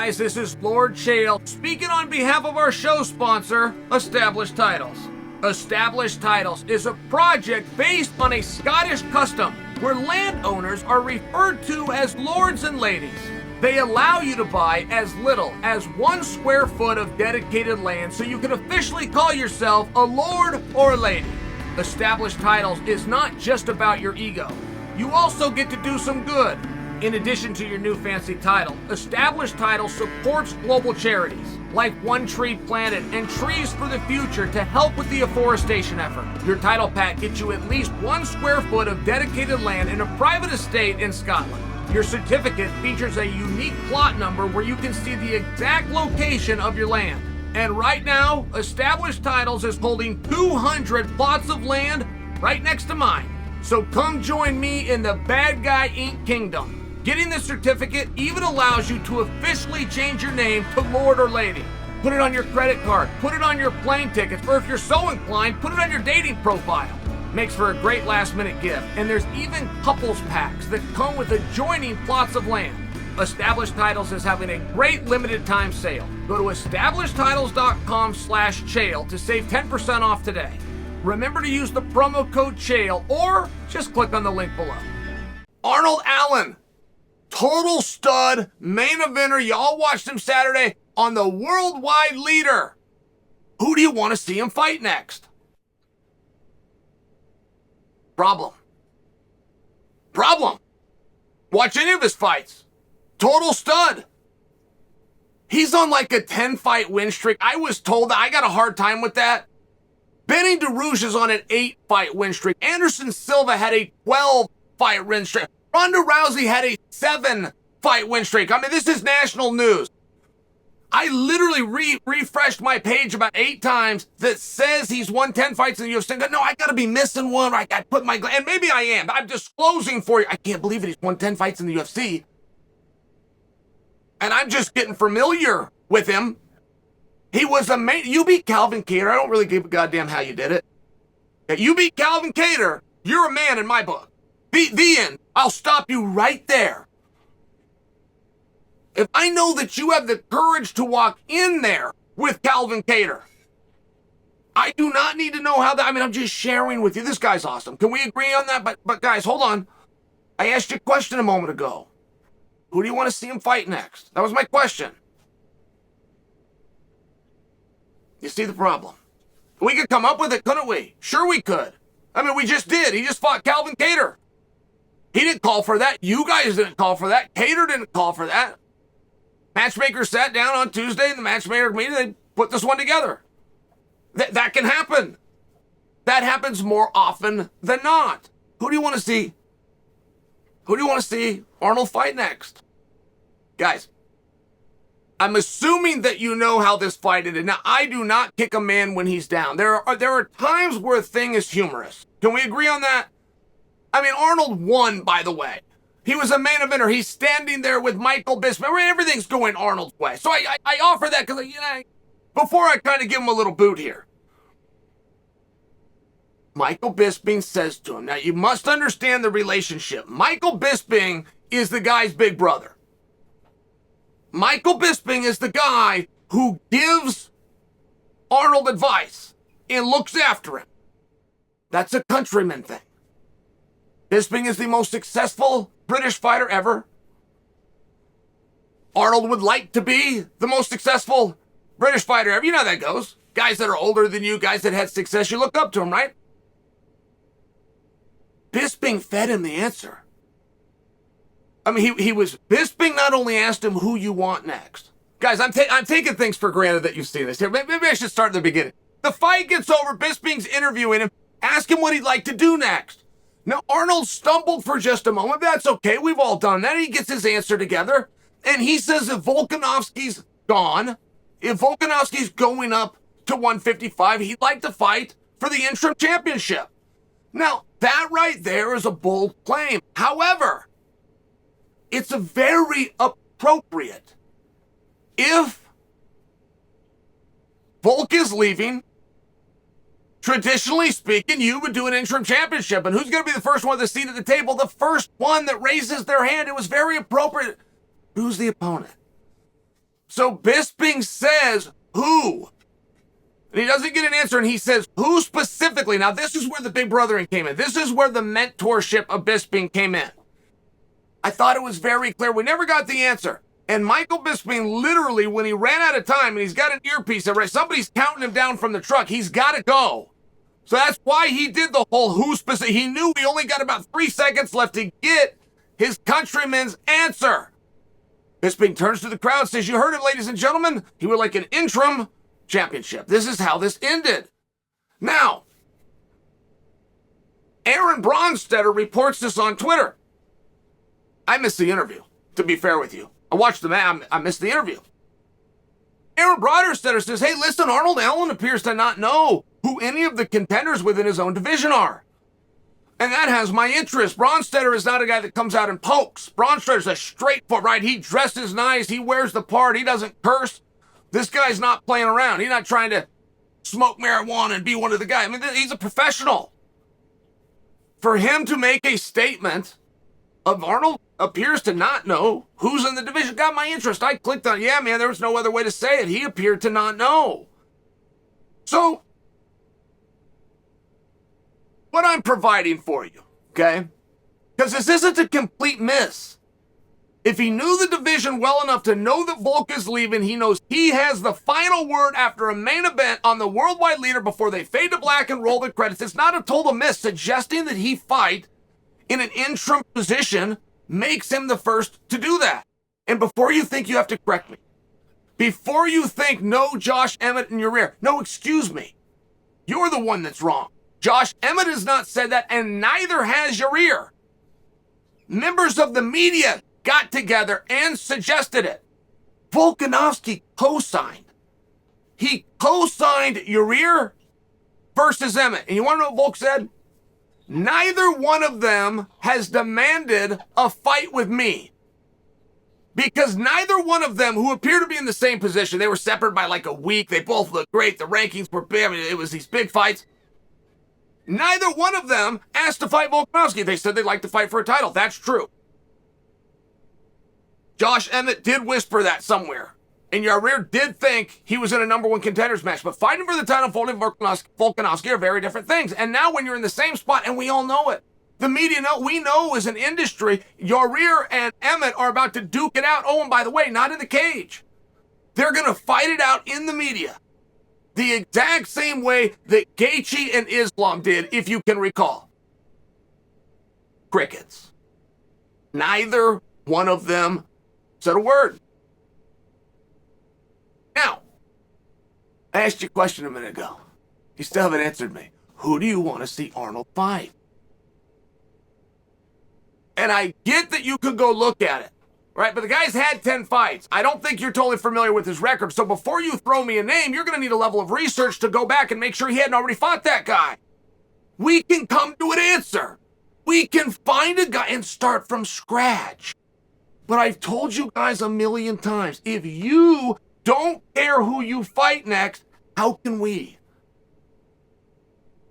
guys, this is Lord Chael speaking on behalf of our show sponsor, Established Titles. Established Titles is a project based on a Scottish custom where landowners are referred to as lords and ladies. They allow you to buy as little as 1 square foot of dedicated land so you can officially call yourself a lord or a lady. Established Titles is not just about your ego. You also get to do some good. In addition to your new fancy title, Established Titles supports global charities like One Tree Planet and Trees for the Future to help with the afforestation effort. Your title pack gets you at least 1 square foot of dedicated land in a private estate in Scotland. Your certificate features a unique plot number where you can see the exact location of your land. And right now, Established Titles is holding 200 plots of land right next to mine. So come join me in the Bad Guy Inc. Kingdom. Getting this certificate even allows you to officially change your name to Lord or Lady. Put it on your credit card, put it on your plane tickets, or if you're so inclined, put it on your dating profile. Makes for a great last-minute gift, and there's even couples packs that come with adjoining plots of land. Established Titles is having a great limited-time sale. Go to establishedtitles.com/Chael to save 10% off today. Remember to use the promo code Chael, or just click on the link below. Arnold Allen. Total stud, main eventer. Y'all watched him Saturday on the worldwide leader. Who do you want to see him fight next? Problem. Watch any of his fights. Total stud. He's on like a 10-fight win streak. I was told that. I got a hard time with that. Benny DeRouge is on an 8-fight win streak. Anderson Silva had a 12-fight win streak. Ronda Rousey had a 7-fight win streak. I mean, this is national news. I literally refreshed my page about 8 times that says he's won 10 fights in the UFC. No, I gotta be missing one. I put my, and maybe I am. I'm disclosing for you. I can't believe it. He's won 10 fights in the UFC. And I'm just getting familiar with him. He was amazing. You beat Calvin Kattar. I don't really give a goddamn how you did it. You beat Calvin Kattar. You're a man in my book. The end. I'll stop you right there. If I know that you have the courage to walk in there with Calvin Kattar, I do not need to know how that, I'm just sharing with you. This guy's awesome. Can we agree on that? But guys, hold on. I asked you a question a moment ago. Who do you want to see him fight next? That was my question. You see the problem? We could come up with it, couldn't we? Sure we could. We just did. He just fought Calvin Kattar. He didn't call for that. You guys didn't call for that. Kattar didn't call for that. Matchmaker sat down on Tuesday in the matchmaker meeting. They put this one together. That can happen. That happens more often than not. Who do you want to see? Who do you want to see Arnold fight next? Guys, I'm assuming that you know how this fight ended. Now, I do not kick a man when he's down. There are times where a thing is humorous. Can we agree on that? Arnold won, by the way. He was a main eventer. He's standing there with Michael Bisping. Everything's going Arnold's way. So I offer that because, before I kind of give him a little boot here. Michael Bisping says to him, now you must understand the relationship. Michael Bisping is the guy's big brother. Michael Bisping is the guy who gives Arnold advice and looks after him. That's a countryman thing. Bisping is the most successful British fighter ever. Arnold would like to be the most successful British fighter ever. You know how that goes. Guys that are older than you, guys that had success, you look up to them, right? Bisping fed him the answer. Bisping not only asked him who you want next. Guys, I'm taking things for granted that you've seen this here. Maybe I should start at the beginning. The fight gets over, Bisping's interviewing him, ask him what he'd like to do next. Now, Arnold stumbled for just a moment. That's okay. We've all done that. He gets his answer together. And he says if Volkanovski's gone, if Volkanovski's going up to 155, he'd like to fight for the interim championship. Now, that right there is a bold claim. However, it's a very appropriate. If Volk is leaving, traditionally speaking, you would do an interim championship. And who's going to be the first one with a seat at the table? The first one that raises their hand. It was very appropriate. Who's the opponent? So Bisping says, who? And he doesn't get an answer, and he says, who specifically? Now, this is where the big brothering came in. This is where the mentorship of Bisping came in. I thought it was very clear. We never got the answer. And Michael Bisping, literally, when he ran out of time, and he's got an earpiece, somebody's counting him down from the truck, he's got to go. So that's why he did the whole who specific. He knew he only got about 3 seconds left to get his countryman's answer. Bisping turns to the crowd and says, you heard it, ladies and gentlemen. He would like an interim championship. This is how this ended. Now, Aaron Bronstetter reports this on Twitter. I missed the interview, to be fair with you. I watched the match. I missed the interview. Aaron Bronstetter says, hey, listen, Arnold Allen appears to not know who any of the contenders within his own division are. And that has my interest. Bronstetter is not a guy that comes out and pokes. Bronstetter a straight foot, right? He dresses nice. He wears the part. He doesn't curse. This guy's not playing around. He's not trying to smoke marijuana and be one of the guys. I mean, he's a professional. For him to make a statement of Arnold appears to not know who's in the division got my interest. I clicked on, yeah, man, there was no other way to say it. He appeared to not know. So, what I'm providing for you, okay? Because this isn't a complete miss. If he knew the division well enough to know that Volk is leaving, he knows he has the final word after a main event on the worldwide leader before they fade to black and roll the credits. It's not a total miss. Suggesting that he fight in an interim position makes him the first to do that. And before you think you have to correct me, before you think no Josh Emmett in your rear, no, excuse me, you're the one that's wrong. Josh Emmett has not said that, and neither has Yair. Members of the media got together and suggested it. Volkanovski co-signed. He co-signed Yair versus Emmett. And you want to know what Volk said? Neither one of them has demanded a fight with me. Because neither one of them, who appear to be in the same position, they were separated by like a week. They both looked great. The rankings were big. I mean, it was these big fights. Neither one of them asked to fight Volkanovski. They said they'd like to fight for a title. That's true. Josh Emmett did whisper that somewhere. And Yair did think he was in a number one contenders match. But fighting for the title and fighting Volkanovski are very different things. And now when you're in the same spot, and we all know it, the media know, we know as an industry, Yair and Emmett are about to duke it out. Oh, and by the way, not in the cage. They're going to fight it out in the media. The exact same way that Gaethje and Islam did, if you can recall. Crickets. Neither one of them said a word. Now, I asked you a question a minute ago. You still haven't answered me. Who do you want to see Arnold fight? And I get that you could go look at it, right? But the guy's had 10 fights. I don't think you're totally familiar with his record. So before you throw me a name, you're going to need a level of research to go back and make sure he hadn't already fought that guy. We can come to an answer. We can find a guy and start from scratch. But I've told you guys a million times, if you don't care who you fight next, how can we?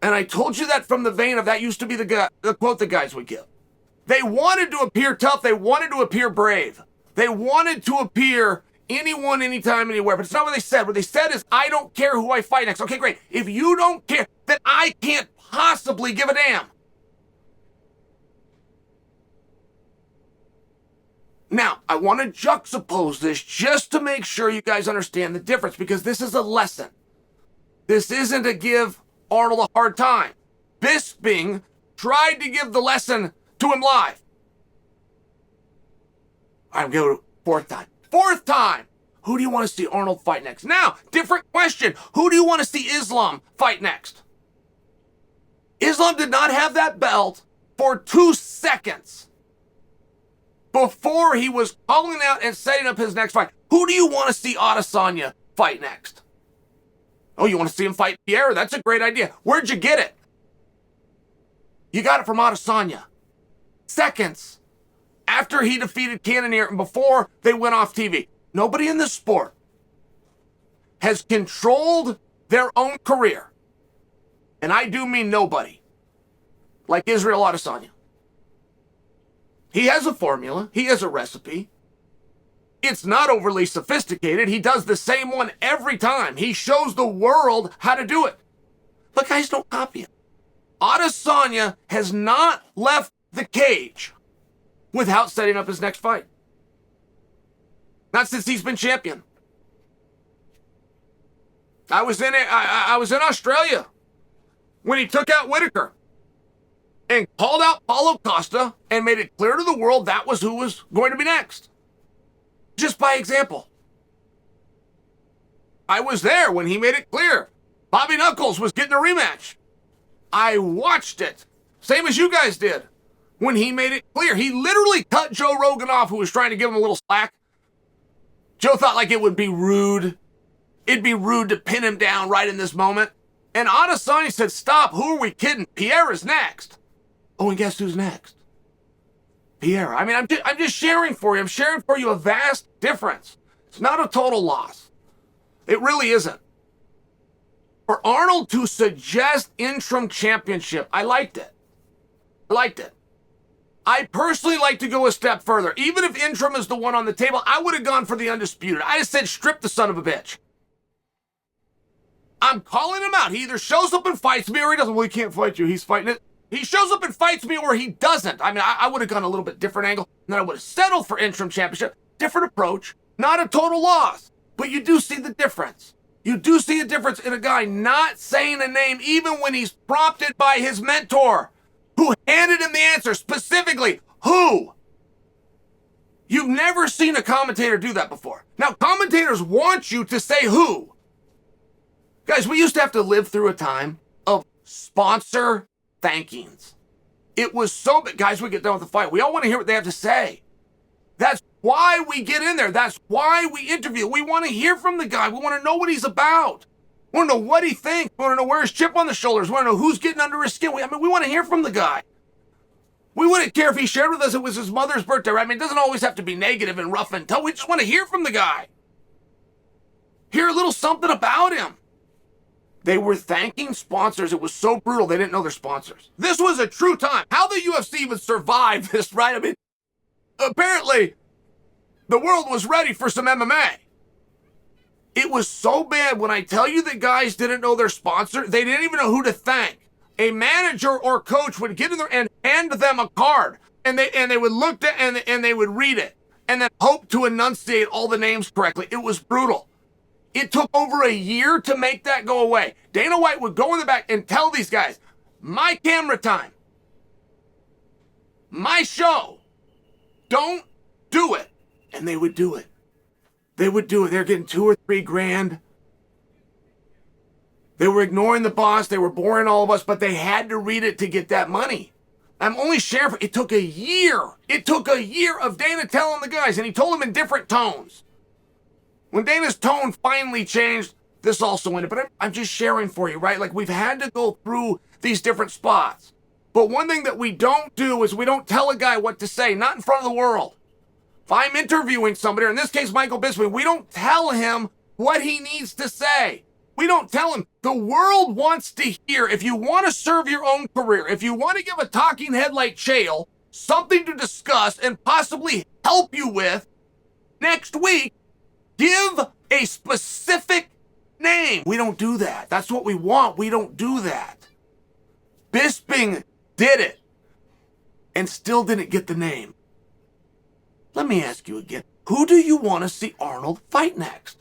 And I told you that from the vein of that used to be the quote the guys would give. They wanted to appear tough. They wanted to appear brave. They wanted to appear anyone, anytime, anywhere. But it's not what they said. What they said is, I don't care who I fight next. Okay, great. If you don't care, then I can't possibly give a damn. Now, I want to juxtapose this just to make sure you guys understand the difference, because this is a lesson. This isn't to give Arnold a hard time. Bisping tried to give the lesson to him live. I'm going to fourth time. Fourth time! Who do you want to see Arnold fight next? Now, different question. Who do you want to see Islam fight next? Islam did not have that belt for 2 seconds before he was calling out and setting up his next fight. Who do you want to see Adesanya fight next? Oh, you want to see him fight Pierre? That's a great idea. Where'd you get it? You got it from Adesanya. Seconds after he defeated Cannonier and before they went off TV. Nobody in this sport has controlled their own career, and I do mean nobody, like Israel Adesanya. He has a formula. He has a recipe. It's not overly sophisticated. He does the same one every time. He shows the world how to do it. But guys don't copy him. Adesanya has not left the cage without setting up his next fight. Not since he's been champion. I was in Australia when he took out Whitaker and called out Paulo Costa and made it clear to the world that was who was going to be next. Just by example. I was there when he made it clear Bobby Knuckles was getting a rematch. I watched it, same as you guys did, when he made it clear. He literally cut Joe Rogan off, who was trying to give him a little slack. Joe thought like it would be rude. It'd be rude to pin him down right in this moment. And Adesanya said, stop, who are we kidding? Pierre is next. Oh, and guess who's next? Pierre. I mean, I'm just sharing for you. I'm sharing for you a vast difference. It's not a total loss. It really isn't. For Arnold to suggest interim championship, I liked it. I personally like to go a step further. Even if interim is the one on the table, I would have gone for the undisputed. I just said strip the son of a bitch. I'm calling him out. He either shows up and fights me or he doesn't. Well, he can't fight you. He's fighting it. He shows up and fights me or he doesn't. I mean, I would have gone a little bit different angle. And then I would have settled for interim championship. Different approach. Not a total loss. But you do see the difference. You do see a difference in a guy not saying a name even when he's prompted by his mentor, who handed him the answer specifically. Who? You've never seen a commentator do that before. Now, commentators want you to say who. Guys, we used to have to live through a time of sponsor thankings. It was so big. Guys, we get done with the fight. We all want to hear what they have to say. That's why we get in there. That's why we interview. We want to hear from the guy. We want to know what he's about. We want to know what he thinks. We want to know where his chip on the shoulders. We want to know who's getting under his skin. We want to hear from the guy. We wouldn't care if he shared with us it was his mother's birthday. Right? I mean, it doesn't always have to be negative and rough and tough. We just want to hear from the guy. Hear a little something about him. They were thanking sponsors. It was so brutal, they didn't know their sponsors. This was a true time. How the UFC even survived this, right? I mean, apparently, the world was ready for some MMA. It was so bad when I tell you that guys didn't know their sponsor, they didn't even know who to thank. A manager or coach would get in there and hand them a card, and they would look at and they would read it, and then hope to enunciate all the names correctly. It was brutal. It took over a year to make that go away. Dana White would go in the back and tell these guys, my camera time, my show, don't do it. And they would do it. They would do it. They're getting $2 or $3 grand. They were ignoring the boss. They were boring all of us, but they had to read it to get that money. I'm only sharing. It took a year. It took a year of Dana telling the guys, and he told them in different tones. When Dana's tone finally changed, this also ended. But I'm just sharing for you, right? Like, we've had to go through these different spots. But one thing that we don't do is we don't tell a guy what to say, not in front of the world. If I'm interviewing somebody, or in this case, Michael Bisping, we don't tell him what he needs to say. We don't tell him. The world wants to hear, if you want to serve your own career, if you want to give a talking head like Chael something to discuss and possibly help you with next week, give a specific name. We don't do that. That's what we want. We don't do that. Bisping did it and still didn't get the name. Let me ask you again. Who do you want to see Arnold fight next?